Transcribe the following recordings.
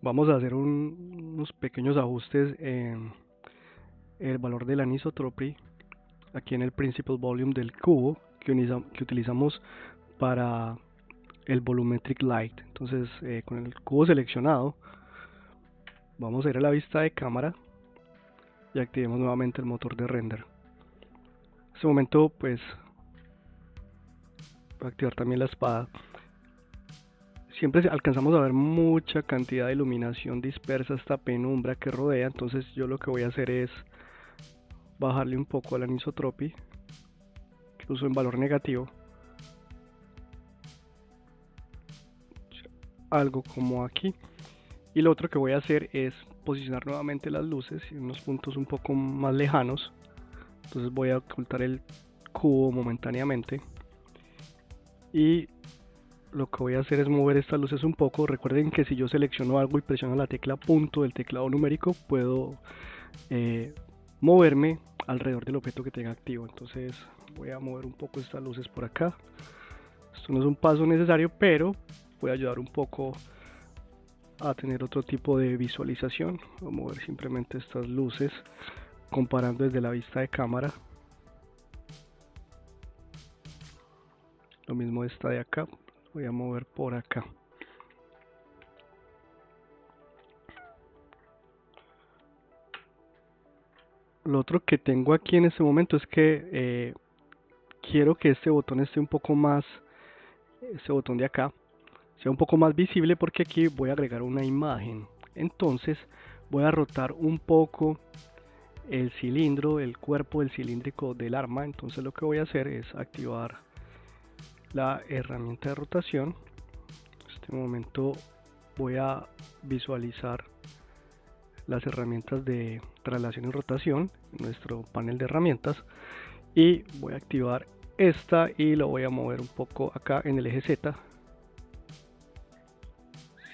Vamos a hacer unos pequeños ajustes en el valor de la anisotropy aquí en el principal volume del cubo que utilizamos para el volumetric light. Entonces, con el cubo seleccionado, vamos a ir a la vista de cámara y activemos nuevamente el motor de render. En este momento, pues, voy a activar también la espada. Siempre alcanzamos a ver mucha cantidad de iluminación dispersa, esta penumbra que rodea. Entonces yo lo que voy a hacer es bajarle un poco a la anisotropy, que uso en valor negativo, algo como aquí. Y lo otro que voy a hacer es posicionar nuevamente las luces en unos puntos un poco más lejanos. Entonces voy a ocultar el cubo momentáneamente y lo que voy a hacer es mover estas luces un poco. Recuerden que si yo selecciono algo y presiono la tecla punto del teclado numérico, puedo moverme alrededor del objeto que tenga activo. Entonces voy a mover un poco estas luces por acá. Esto no es un paso necesario, pero puede ayudar un poco a tener otro tipo de visualización. Voy a mover simplemente estas luces comparando desde la vista de cámara. Lo mismo esta de acá, voy a mover por acá. Lo otro que tengo aquí en este momento es que quiero que este botón esté un poco más, este botón de acá, sea un poco más visible, porque aquí voy a agregar una imagen. Entonces voy a rotar un poco el cilindro, el cuerpo del cilíndrico del arma. Entonces lo que voy a hacer es activar la herramienta de rotación. En este momento voy a visualizar las herramientas de traslación y rotación en nuestro panel de herramientas, y voy a activar esta y lo voy a mover un poco acá en el eje Z,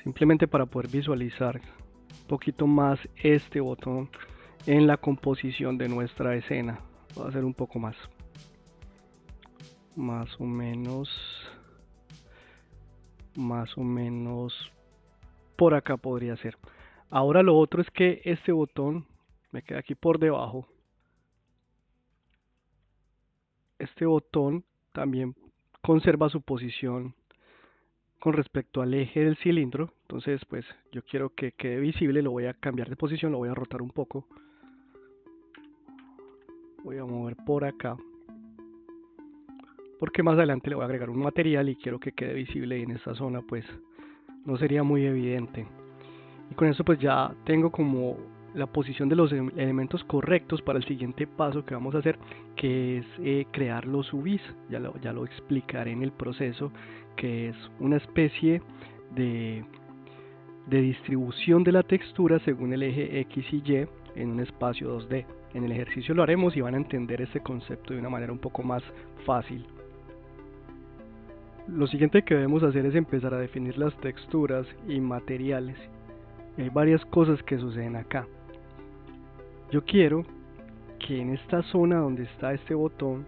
simplemente para poder visualizar un poquito más este botón en la composición de nuestra escena. Voy a hacer un poco más o menos por acá podría ser. Ahora lo otro es que este botón me queda aquí por debajo. Este botón también conserva su posición con respecto al eje del cilindro. Entonces, pues yo quiero que quede visible, lo voy a cambiar de posición, lo voy a rotar un poco. Voy a mover por acá, porque más adelante le voy a agregar un material y quiero que quede visible, y en esta zona pues no sería muy evidente. Y con eso pues ya tengo como la posición de los elementos correctos para el siguiente paso que vamos a hacer, que es crear los UVs. Ya lo explicaré en el proceso, que es una especie de distribución de la textura según el eje X y Y en un espacio 2D. En el ejercicio lo haremos y van a entender este concepto de una manera un poco más fácil. Lo siguiente que debemos hacer es empezar a definir las texturas y materiales. Hay varias cosas que suceden acá. Yo quiero que en esta zona donde está este botón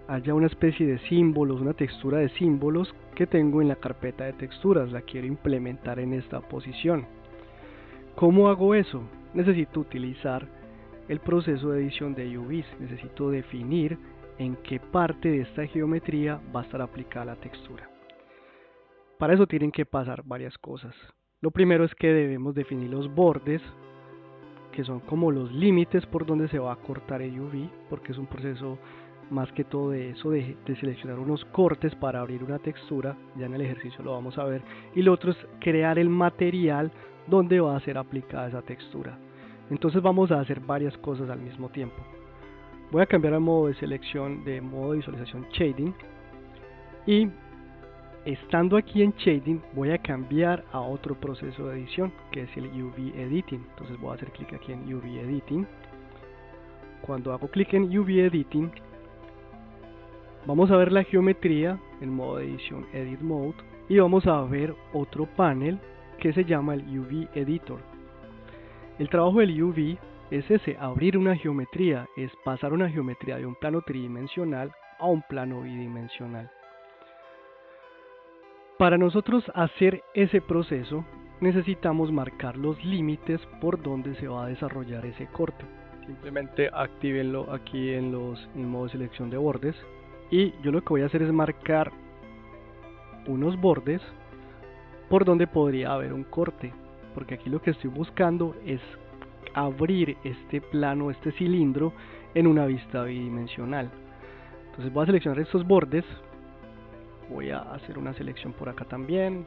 haya una especie de símbolos, una textura de símbolos que tengo en la carpeta de texturas. La quiero implementar en esta posición. ¿Cómo hago eso? Necesito utilizar el proceso de edición de UVs. Necesito definir en qué parte de esta geometría va a estar aplicada la textura. Para eso tienen que pasar varias cosas. Lo primero es que debemos definir los bordes, que son como los límites por donde se va a cortar el UV, porque es un proceso más que todo de eso, de seleccionar unos cortes para abrir una textura. Ya en el ejercicio lo vamos a ver. Y lo otro es crear el material donde va a ser aplicada esa textura. Entonces vamos a hacer varias cosas al mismo tiempo. Voy a cambiar al modo de selección de modo de visualización shading, y estando aquí en shading voy a cambiar a otro proceso de edición, que es el UV editing. Entonces voy a hacer clic aquí en UV editing. Cuando hago clic en UV editing, vamos a ver la geometría en modo de edición edit mode, y vamos a ver otro panel que se llama el UV editor. El trabajo del UV es ese, abrir una geometría, es pasar una geometría de un plano tridimensional a un plano bidimensional. Para nosotros hacer ese proceso, necesitamos marcar los límites por donde se va a desarrollar ese corte. Simplemente actívenlo aquí en el modo de selección de bordes, y yo lo que voy a hacer es marcar unos bordes por donde podría haber un corte, porque aquí lo que estoy buscando es abrir este plano, este cilindro, en una vista bidimensional. Entonces voy a seleccionar estos bordes, voy a hacer una selección por acá también.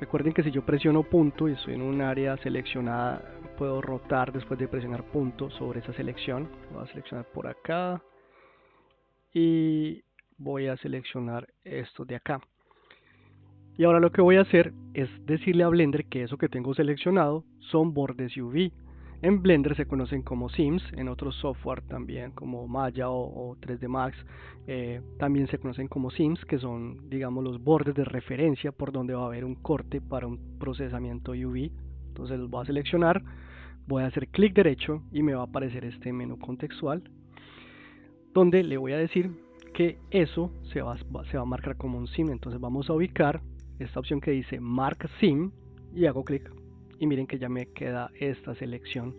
Recuerden que si yo presiono punto y estoy en un área seleccionada, puedo rotar después de presionar punto sobre esa selección. Voy a seleccionar por acá y voy a seleccionar estos de acá. Y ahora lo que voy a hacer es decirle a Blender que eso que tengo seleccionado son bordes UV. En Blender se conocen como seams, en otros software también como Maya o 3D Max también se conocen como seams, que son, digamos, los bordes de referencia por donde va a haber un corte para un procesamiento UV. Entonces los voy a seleccionar, voy a hacer clic derecho y me va a aparecer este menú contextual, donde le voy a decir que eso se va a marcar como un seam. Entonces vamos a ubicar esta opción que dice Mark Seam y hago clic y miren que ya me queda esta selección.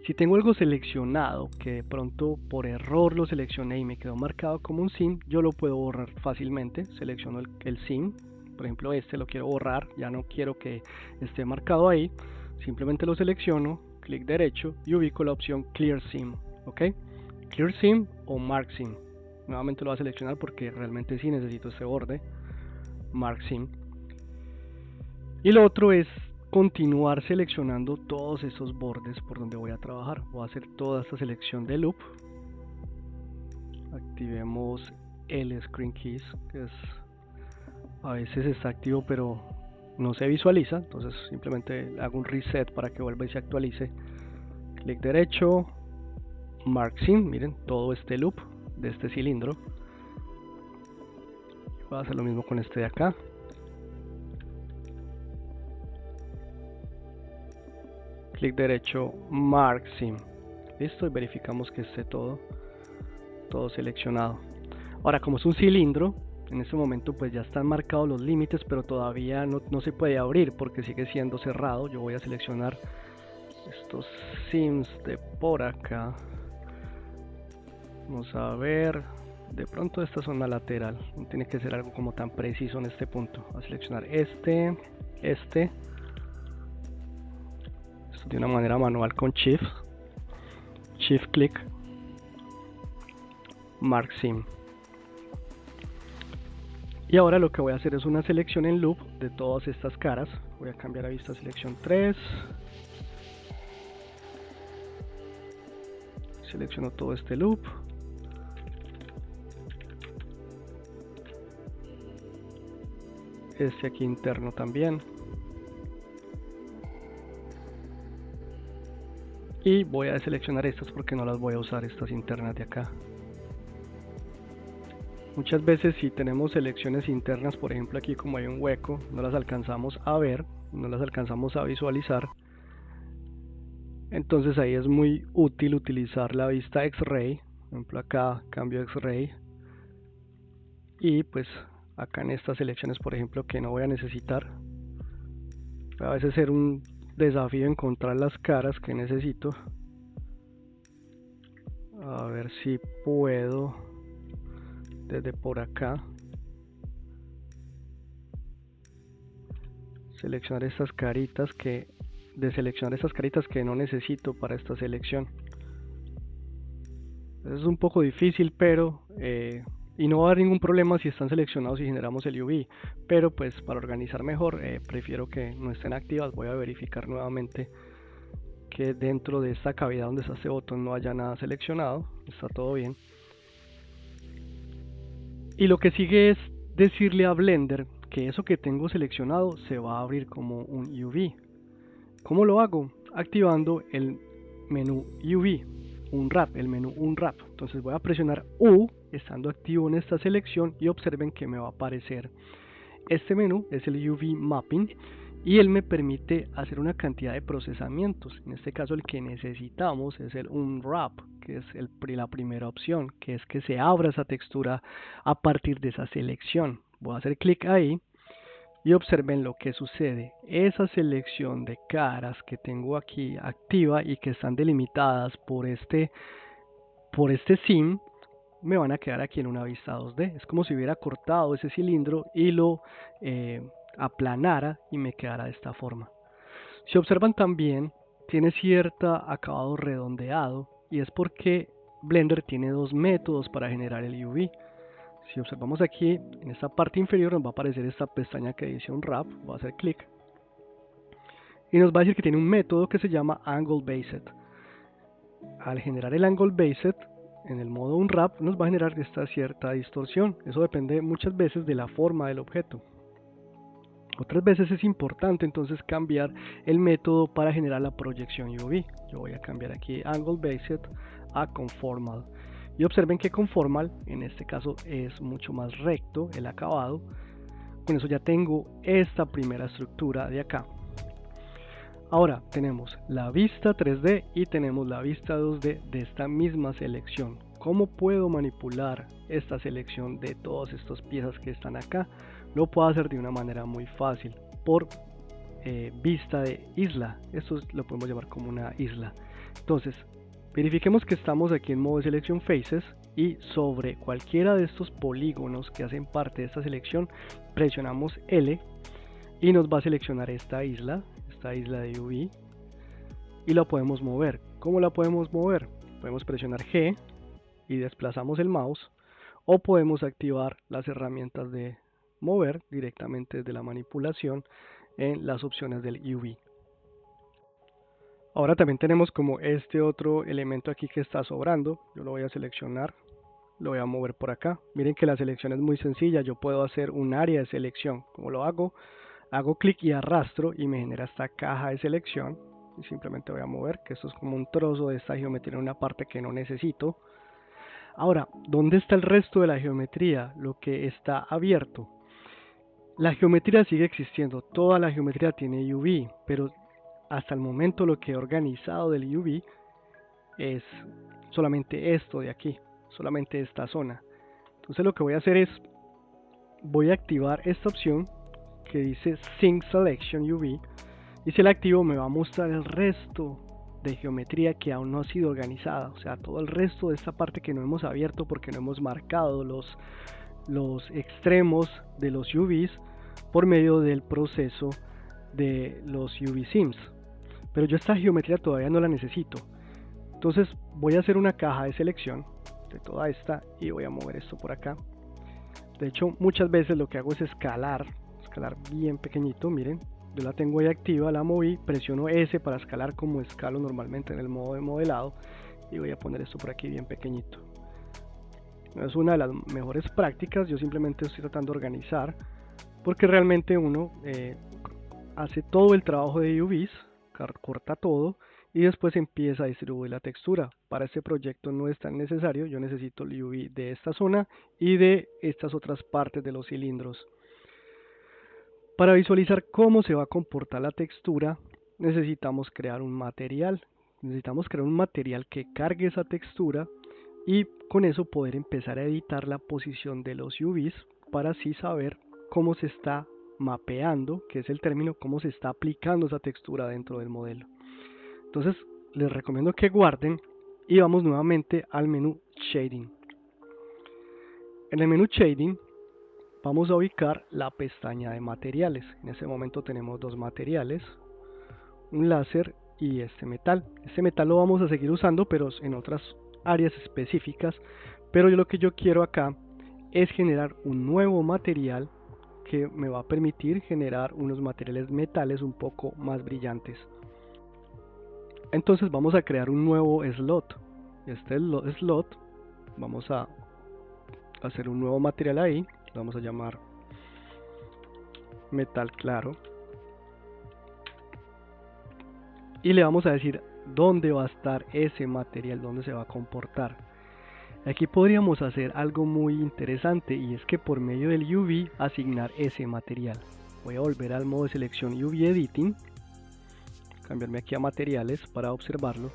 Si tengo algo seleccionado que de pronto por error lo seleccioné y me quedó marcado como un seam, yo lo puedo borrar fácilmente. Selecciono el seam, por ejemplo este lo quiero borrar, ya no quiero que esté marcado ahí, simplemente lo selecciono, clic derecho y ubico la opción Clear Seam, ¿ok? Clear Seam o Mark Seam. Nuevamente lo voy a seleccionar porque realmente sí necesito este borde, Mark Seam. Y lo otro es continuar seleccionando todos estos bordes por donde voy a trabajar. Voy a hacer toda esta selección de loop. Activemos el Screen Keys, que a veces está activo pero no se visualiza. Entonces simplemente hago un reset para que vuelva y se actualice. Clic derecho, Mark Seam, miren todo este loop de este cilindro. Voy a hacer lo mismo con este de acá. Clic derecho, Mark Seam. Listo, y verificamos que esté todo seleccionado. Ahora, como es un cilindro, en este momento pues ya están marcados los límites, pero todavía no se puede abrir porque sigue siendo cerrado. Yo voy a seleccionar estos seams de por acá. Vamos a ver, de pronto esta zona lateral, no tiene que ser algo como tan preciso en este punto. Voy a seleccionar este, esto de una manera manual con Shift click, Mark Seam. Y ahora lo que voy a hacer es una selección en loop de todas estas caras. Voy a cambiar a vista selección 3. Selecciono todo este loop. Este aquí interno también. Y voy a deseleccionar estas porque no las voy a usar, estas internas de acá. Muchas veces si tenemos selecciones internas, por ejemplo aquí como hay un hueco, no las alcanzamos a ver, no las alcanzamos a visualizar. Entonces ahí es muy útil utilizar la vista X-Ray. Por ejemplo acá cambio X-Ray. Y pues acá en estas selecciones, por ejemplo, que no voy a necesitar. A veces ser un desafío encontrar las caras que necesito. A ver si puedo desde por acá seleccionar estas caritas que no necesito para esta selección. Es un poco difícil, pero y no va a haber ningún problema si están seleccionados y generamos el UV, pero pues para organizar mejor prefiero que no estén activas. Voy a verificar nuevamente que dentro de esta cavidad donde está este botón no haya nada seleccionado, está todo bien. Y lo que sigue es decirle a Blender que eso que tengo seleccionado se va a abrir como un UV. ¿Cómo lo hago? Activando el menú UV, el menú Unwrap. Entonces voy a presionar U estando activo en esta selección y observen que me va a aparecer este menú, es el UV Mapping, y él me permite hacer una cantidad de procesamientos. En este caso el que necesitamos es el Unwrap, que es la primera opción, que es que se abra esa textura a partir de esa selección. Voy a hacer clic ahí y observen lo que sucede. Esa selección de caras que tengo aquí activa y que están delimitadas por este sim me van a quedar aquí en una vista 2D. Es como si hubiera cortado ese cilindro y lo aplanara y me quedara de esta forma. Si observan también tiene cierto acabado redondeado y es porque Blender tiene dos métodos para generar el UV. Si observamos aquí en esta parte inferior nos va a aparecer esta pestaña que dice Unwrap. Voy a hacer clic y nos va a decir que tiene un método que se llama Angle Based. Al generar el Angle Based en el modo Unwrap nos va a generar esta cierta distorsión. Eso depende muchas veces de la forma del objeto. Otras veces es importante entonces cambiar el método para generar la proyección UV. Yo voy a cambiar aquí Angle Based a Conformal. Y observen que Conformal en este caso es mucho más recto el acabado. Con eso ya tengo esta primera estructura de acá. Ahora tenemos la vista 3D y tenemos la vista 2D de esta misma selección. ¿Cómo puedo manipular esta selección de todas estas piezas que están acá? Lo puedo hacer de una manera muy fácil por vista de isla. Esto lo podemos llamar como una isla. Entonces verifiquemos que estamos aquí en modo de selección Faces y sobre cualquiera de estos polígonos que hacen parte de esta selección presionamos L y nos va a seleccionar esta isla de UV y la podemos mover. ¿Cómo la podemos mover? Podemos presionar G y desplazamos el mouse, o podemos activar las herramientas de mover directamente desde la manipulación en las opciones del UV. Ahora también tenemos como este otro elemento aquí que está sobrando. Yo lo voy a seleccionar, lo voy a mover por acá. Miren que la selección es muy sencilla. Yo puedo hacer un área de selección. ¿Cómo lo hago? Hago clic y arrastro y me genera esta caja de selección y simplemente voy a mover, que esto es como un trozo de esta geometría en una parte que no necesito. Ahora, ¿dónde está el resto de la geometría? Lo que está abierto. La geometría sigue existiendo, toda la geometría tiene UV, pero hasta el momento lo que he organizado del UV es solamente esto de aquí, solamente esta zona. Entonces lo que voy a hacer es, voy a activar esta opción que dice Sync Selection UV, y si la activo me va a mostrar el resto de geometría que aún no ha sido organizada, o sea, todo el resto de esta parte que no hemos abierto porque no hemos marcado los extremos de los UVs por medio del proceso de los UV Sims. Pero yo esta geometría todavía no la necesito, entonces voy a hacer una caja de selección de toda esta y voy a mover esto por acá. De hecho, muchas veces lo que hago es escalar bien pequeñito. Miren, yo la tengo ahí activa, la moví, presiono S para escalar como escalo normalmente en el modo de modelado y voy a poner esto por aquí bien pequeñito. No es una de las mejores prácticas, yo simplemente estoy tratando de organizar porque realmente uno hace todo el trabajo de UVs, corta todo y después empieza a distribuir la textura. Para este proyecto no es tan necesario, yo necesito el UV de esta zona y de estas otras partes de los cilindros. Para visualizar cómo se va a comportar la textura, necesitamos crear un material. Necesitamos crear un material que cargue esa textura y con eso poder empezar a editar la posición de los UVs para así saber cómo se está mapeando, que es el término, cómo se está aplicando esa textura dentro del modelo. Entonces les recomiendo que guarden y vamos nuevamente al menú Shading. En el menú Shading vamos a ubicar la pestaña de materiales. En este momento tenemos dos materiales, un láser y este metal. Este metal lo vamos a seguir usando pero en otras áreas específicas, pero lo que yo quiero acá es generar un nuevo material que me va a permitir generar unos materiales metales un poco más brillantes. Entonces vamos a crear un nuevo slot. Este slot vamos a hacer un nuevo material ahí. Vamos a llamar metal claro y le vamos a decir dónde va a estar ese material, dónde se va a comportar. Aquí podríamos hacer algo muy interesante y es que por medio del UV asignar ese material. Voy a volver al modo de selección UV Editing, cambiarme aquí a materiales para observarlo,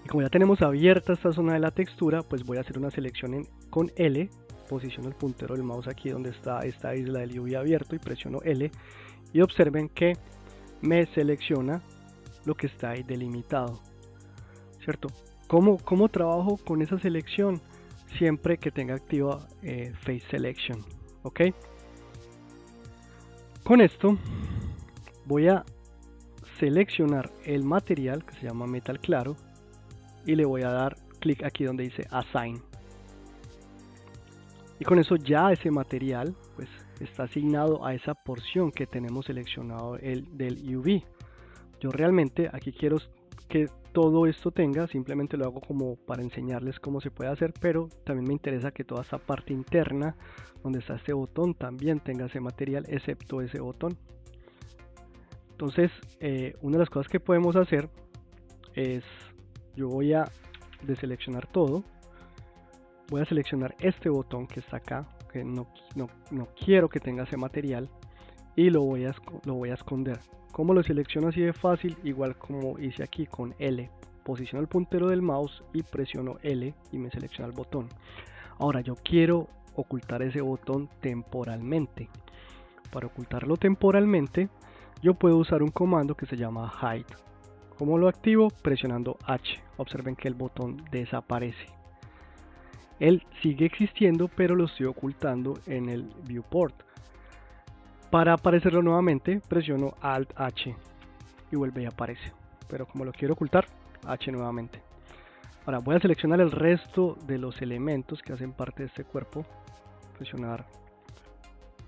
y como ya tenemos abierta esta zona de la textura, pues voy a hacer una selección con L posiciono el puntero del mouse aquí donde está esta isla del UV abierto y presiono L, y observen que me selecciona lo que está ahí delimitado, ¿cierto? ¿Cómo trabajo con esa selección? Siempre que tenga activa Face Selection, ¿ok? Con esto voy a seleccionar el material que se llama metal claro y le voy a dar clic aquí donde dice Assign. Y con eso ya ese material pues está asignado a esa porción que tenemos seleccionado del UV. Yo realmente aquí quiero que todo esto tenga, simplemente lo hago como para enseñarles cómo se puede hacer, pero también me interesa que toda esta parte interna donde está este botón también tenga ese material, excepto ese botón. Entonces una de las cosas que podemos hacer es, yo voy a deseleccionar todo, voy a seleccionar este botón que está acá, que no quiero que tenga ese material, y lo voy a esconder. ¿Cómo lo selecciono así de fácil? Igual como hice aquí con L. Posiciono el puntero del mouse y presiono L y me selecciona el botón. Ahora yo quiero ocultar ese botón temporalmente. Para ocultarlo temporalmente yo puedo usar un comando que se llama hide. ¿Cómo lo activo? Presionando H. Observen que el botón desaparece. Él sigue existiendo, pero lo estoy ocultando en el viewport. Para aparecerlo nuevamente presiono Alt H y vuelve y aparece, pero como lo quiero ocultar, H nuevamente. Ahora voy a seleccionar el resto de los elementos que hacen parte de este cuerpo, presionar,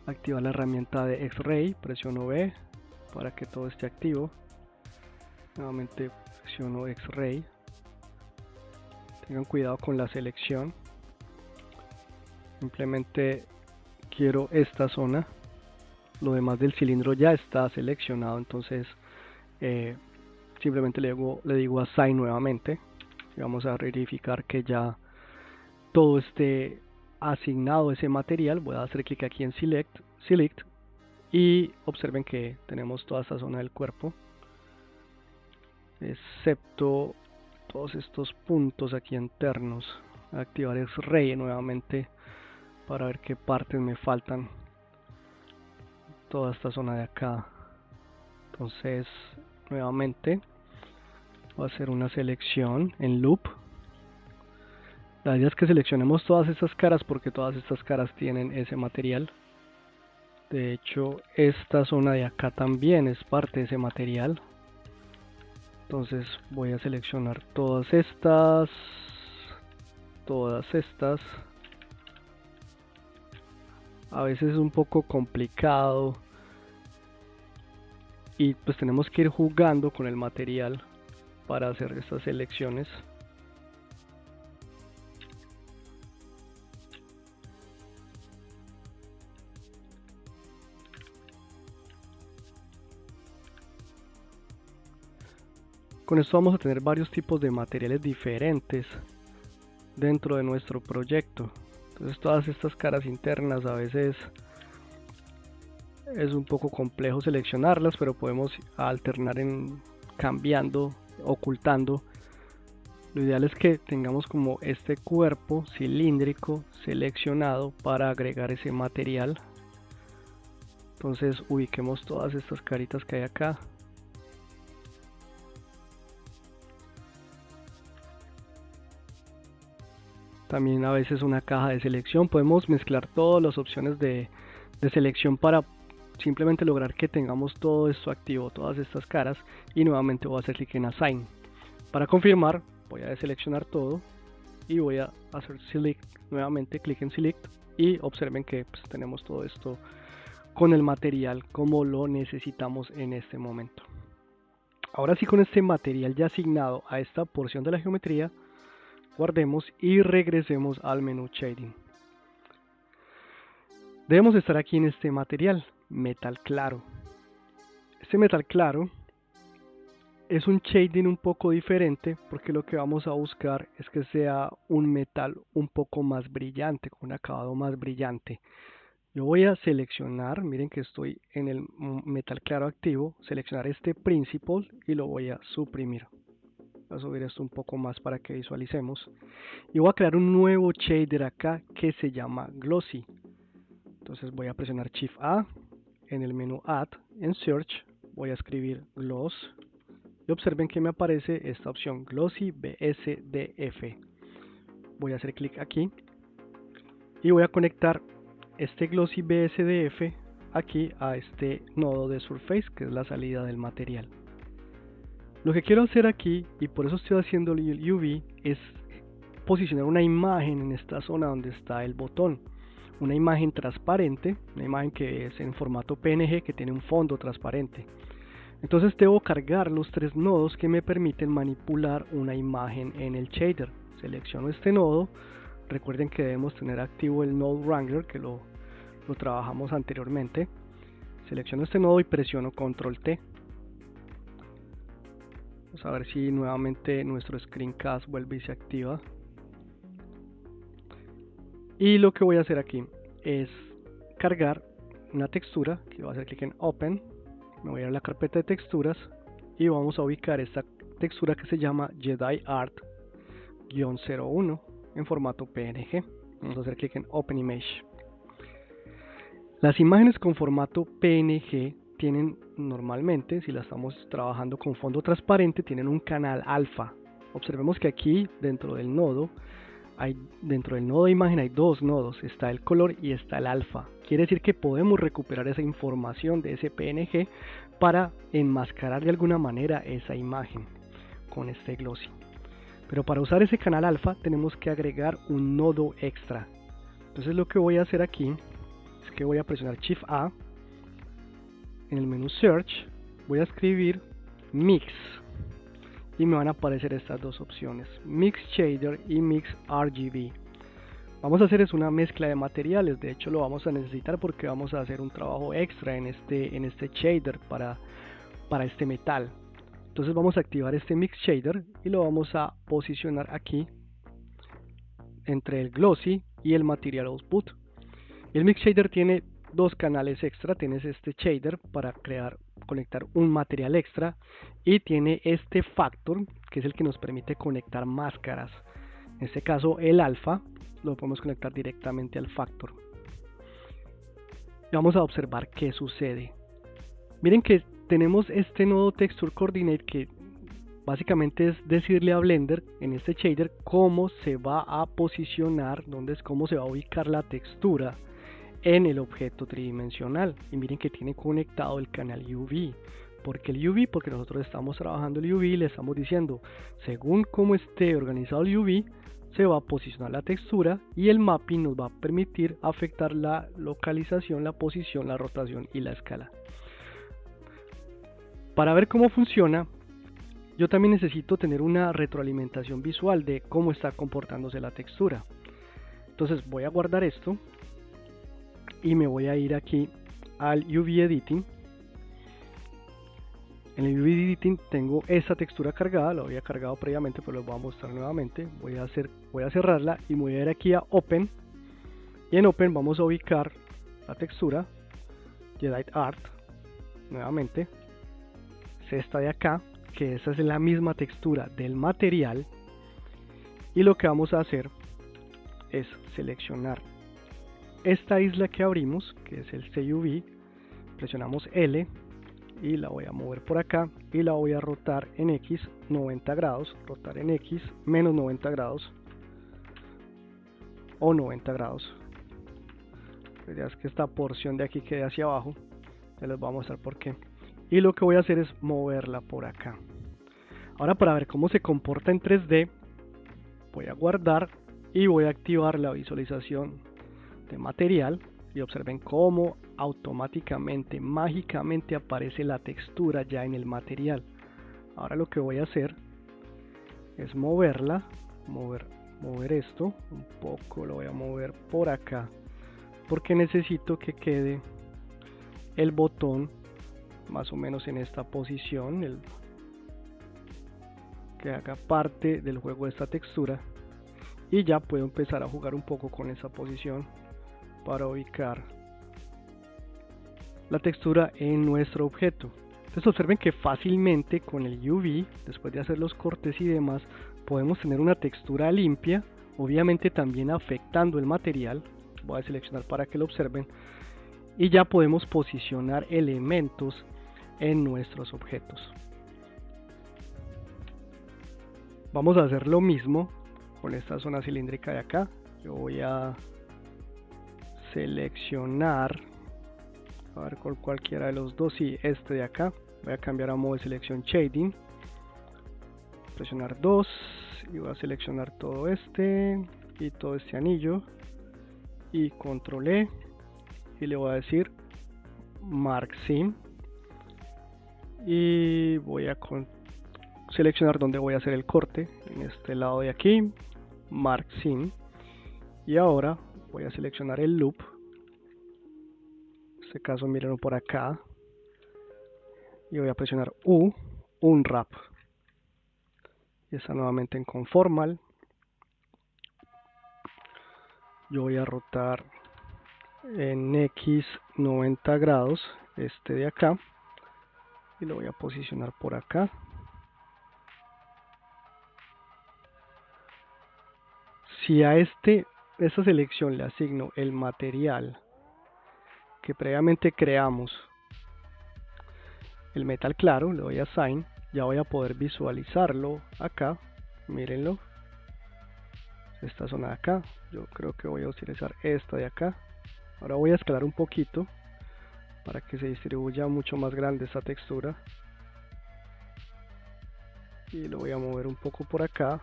activar la herramienta de X-Ray, presiono B para que todo esté activo, nuevamente presiono X-Ray. Tengan cuidado con la selección, simplemente quiero esta zona. Lo demás del cilindro ya está seleccionado, entonces simplemente le digo Assign nuevamente y vamos a verificar que ya todo esté asignado ese material. Voy a hacer clic aquí en Select y observen que tenemos toda esta zona del cuerpo, excepto todos estos puntos aquí internos. Voy a activar X-Ray nuevamente para ver qué partes me faltan. Toda esta zona de acá. Entonces nuevamente voy a hacer una selección en loop. La idea es que seleccionemos todas estas caras porque todas estas caras tienen ese material. De hecho esta zona de acá también es parte de ese material. Entonces voy a seleccionar todas estas. A veces es un poco complicado y pues tenemos que ir jugando con el material para hacer estas selecciones. Con esto vamos a tener varios tipos de materiales diferentes dentro de nuestro proyecto. Entonces todas estas caras internas a veces es un poco complejo seleccionarlas, pero podemos alternar en cambiando, ocultando. Lo ideal es que tengamos como este cuerpo cilíndrico seleccionado para agregar ese material. Entonces ubiquemos todas estas caritas que hay acá. También a veces una caja de selección. Podemos mezclar todas las opciones de selección para simplemente lograr que tengamos todo esto activo, todas estas caras. Y nuevamente voy a hacer clic en Assign. Para confirmar voy a deseleccionar todo y voy a hacer Select nuevamente, clic en Select. Y observen que pues, tenemos todo esto con el material como lo necesitamos en este momento. Ahora sí, con este material ya asignado a esta porción de la geometría, guardemos y regresemos al menú Shading. Debemos estar aquí en este material, metal claro. Este metal claro es un shading un poco diferente porque lo que vamos a buscar es que sea un metal un poco más brillante, con un acabado más brillante. Yo voy a seleccionar, miren que estoy en el metal claro activo, seleccionar este Principal y lo voy a suprimir. Voy a subir esto un poco más para que visualicemos. Y voy a crear un nuevo shader acá que se llama Glossy. Entonces voy a presionar Shift A. En el menú Add, en Search, voy a escribir Gloss. Y observen que me aparece esta opción, Glossy BSDF. Voy a hacer clic aquí. Y voy a conectar este Glossy BSDF aquí a este nodo de Surface, que es la salida del material. Lo que quiero hacer aquí, y por eso estoy haciendo el UV, es posicionar una imagen en esta zona donde está el botón. Una imagen transparente, una imagen que es en formato PNG, que tiene un fondo transparente. Entonces debo cargar los 3 nodos que me permiten manipular una imagen en el shader. Selecciono este nodo. Recuerden que debemos tener activo el Node Wrangler, que lo trabajamos anteriormente. Selecciono este nodo y presiono Control T. Vamos a ver si nuevamente nuestro screencast vuelve y se activa. Y lo que voy a hacer aquí es cargar una textura, que voy a hacer clic en Open. Me voy a ir a la carpeta de texturas y vamos a ubicar esta textura que se llama Jedi Art-01 en formato PNG. Vamos a hacer clic en Open Image. Las imágenes con formato PNG tienen normalmente, si la estamos trabajando con fondo transparente, tienen un canal alfa. Observemos que aquí dentro del nodo de imagen hay 2 nodos, está el color y está el alfa. Quiere decir que podemos recuperar esa información de ese PNG para enmascarar de alguna manera esa imagen con este glossy. Pero para usar ese canal alfa tenemos que agregar un nodo extra. Entonces lo que voy a hacer aquí es que voy a presionar Shift A. En el menú Search voy a escribir Mix. Y me van a aparecer estas 2 opciones, Mix Shader y Mix RGB. Vamos a hacer es una mezcla de materiales, de hecho lo vamos a necesitar porque vamos a hacer un trabajo extra en este shader para este metal. Entonces vamos a activar este Mix Shader y lo vamos a posicionar aquí entre el Glossy y el Material Output. El Mix Shader tiene 2 canales extra, tienes este shader para conectar un material extra y tiene este factor que es el que nos permite conectar máscaras. En este caso el alfa lo podemos conectar directamente al factor. Y vamos a observar qué sucede. Miren que tenemos este nodo Texture Coordinate que básicamente es decirle a Blender en este shader cómo se va a posicionar, cómo se va a ubicar la textura en el objeto tridimensional. Y miren que tiene conectado el canal UV. ¿Por qué el UV? Porque nosotros estamos trabajando el UV y le estamos diciendo, según cómo esté organizado el UV, se va a posicionar la textura y el mapping nos va a permitir afectar la localización, la posición, la rotación y la escala. Para ver cómo funciona, yo también necesito tener una retroalimentación visual de cómo está comportándose la textura. Entonces voy a guardar esto y me voy a ir aquí al UV Editing. En el UV Editing tengo esta textura cargada, la había cargado previamente, pero lo voy a mostrar nuevamente. Voy a cerrarla y me voy a ir aquí a Open. Y en Open vamos a ubicar la textura Jedi Art nuevamente. Es esta de acá, que esa es la misma textura del material. Y lo que vamos a hacer es seleccionar esta isla que abrimos, que es el CUV, presionamos L y la voy a mover por acá y la voy a rotar en X 90 grados, rotar en X menos 90 grados o 90 grados. La idea es que esta porción de aquí quede hacia abajo, ya les voy a mostrar por qué. Y lo que voy a hacer es moverla por acá. Ahora, para ver cómo se comporta en 3D, voy a guardar y voy a activar la visualización de material y observen cómo automáticamente, mágicamente aparece la textura ya en el material. Ahora lo que voy a hacer es moverla, mover esto un poco, lo voy a mover por acá porque necesito que quede el botón más o menos en esta posición, que haga parte del juego de esta textura, y ya puedo empezar a jugar un poco con esa posición para ubicar la textura en nuestro objeto. Entonces observen que fácilmente con el UV, después de hacer los cortes y demás, podemos tener una textura limpia, obviamente también afectando el material. Voy a seleccionar para que lo observen. Y ya podemos posicionar elementos en nuestros objetos. Vamos a hacer lo mismo con esta zona cilíndrica de acá. Yo voy a seleccionar, a ver con cualquiera de los dos, sí, este de acá. Voy a cambiar a modo de selección shading, presionar 2 y voy a seleccionar todo este y todo este anillo y control E y le voy a decir Mark Sim y voy a seleccionar donde voy a hacer el corte, en este lado de aquí, Mark Sim, y ahora voy a seleccionar el loop. En este caso mírenlo por acá y voy a presionar U, Unwrap, y está nuevamente en conformal. Yo voy a rotar en X 90 grados este de acá y lo voy a posicionar por acá. Si a esta selección le asigno el material que previamente creamos, el metal claro, le doy a Assign, ya voy a poder visualizarlo acá. Mírenlo, esta zona de acá. Yo creo que voy a utilizar esta de acá. Ahora voy a escalar un poquito para que se distribuya mucho más grande esta textura y lo voy a mover un poco por acá.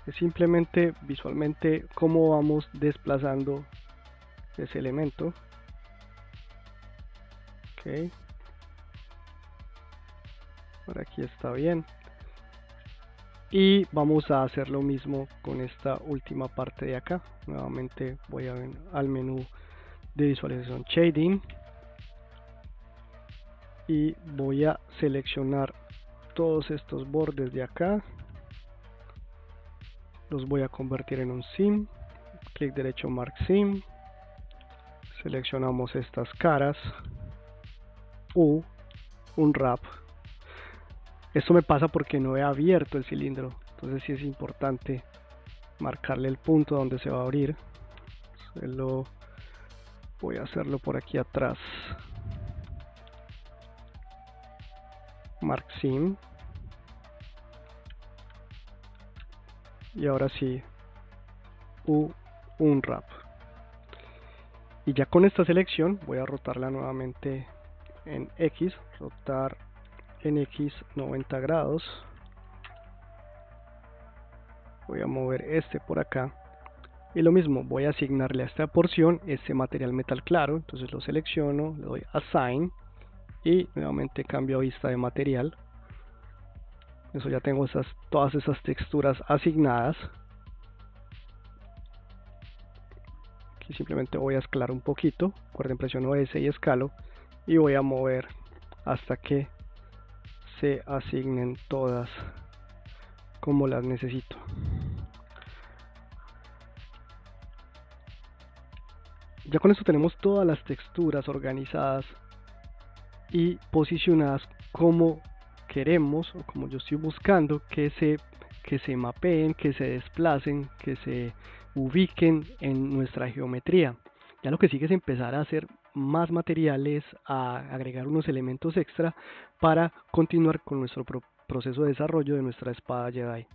Es simplemente visualmente cómo vamos desplazando ese elemento. Ok, por aquí está bien, y vamos a hacer lo mismo con esta última parte de acá. Nuevamente voy al menú de visualización shading y voy a seleccionar todos estos bordes de acá, los voy a convertir en un sim, clic derecho Mark Sim, seleccionamos estas caras, Unwrap. Esto me pasa porque no he abierto el cilindro, entonces sí es importante marcarle el punto donde se va a abrir. Voy a hacerlo por aquí atrás, Mark Sim, y ahora sí Unwrap. Y ya con esta selección voy a rotarla nuevamente en X, rotar en X 90 grados. Voy a mover este por acá y lo mismo, voy a asignarle a esta porción este material metal claro. Entonces lo selecciono, le doy Assign y nuevamente cambio a vista de material. Eso, ya tengo todas esas texturas asignadas. Aquí simplemente voy a escalar un poquito, recuerden, presiono S y escalo y voy a mover hasta que se asignen todas como las necesito. Ya con esto tenemos todas las texturas organizadas y posicionadas como queremos o como yo estoy buscando que se mapeen, que se desplacen, que se ubiquen en nuestra geometría. Ya lo que sigue es empezar a hacer más materiales, a agregar unos elementos extra para continuar con nuestro proceso de desarrollo de nuestra espada Jedi.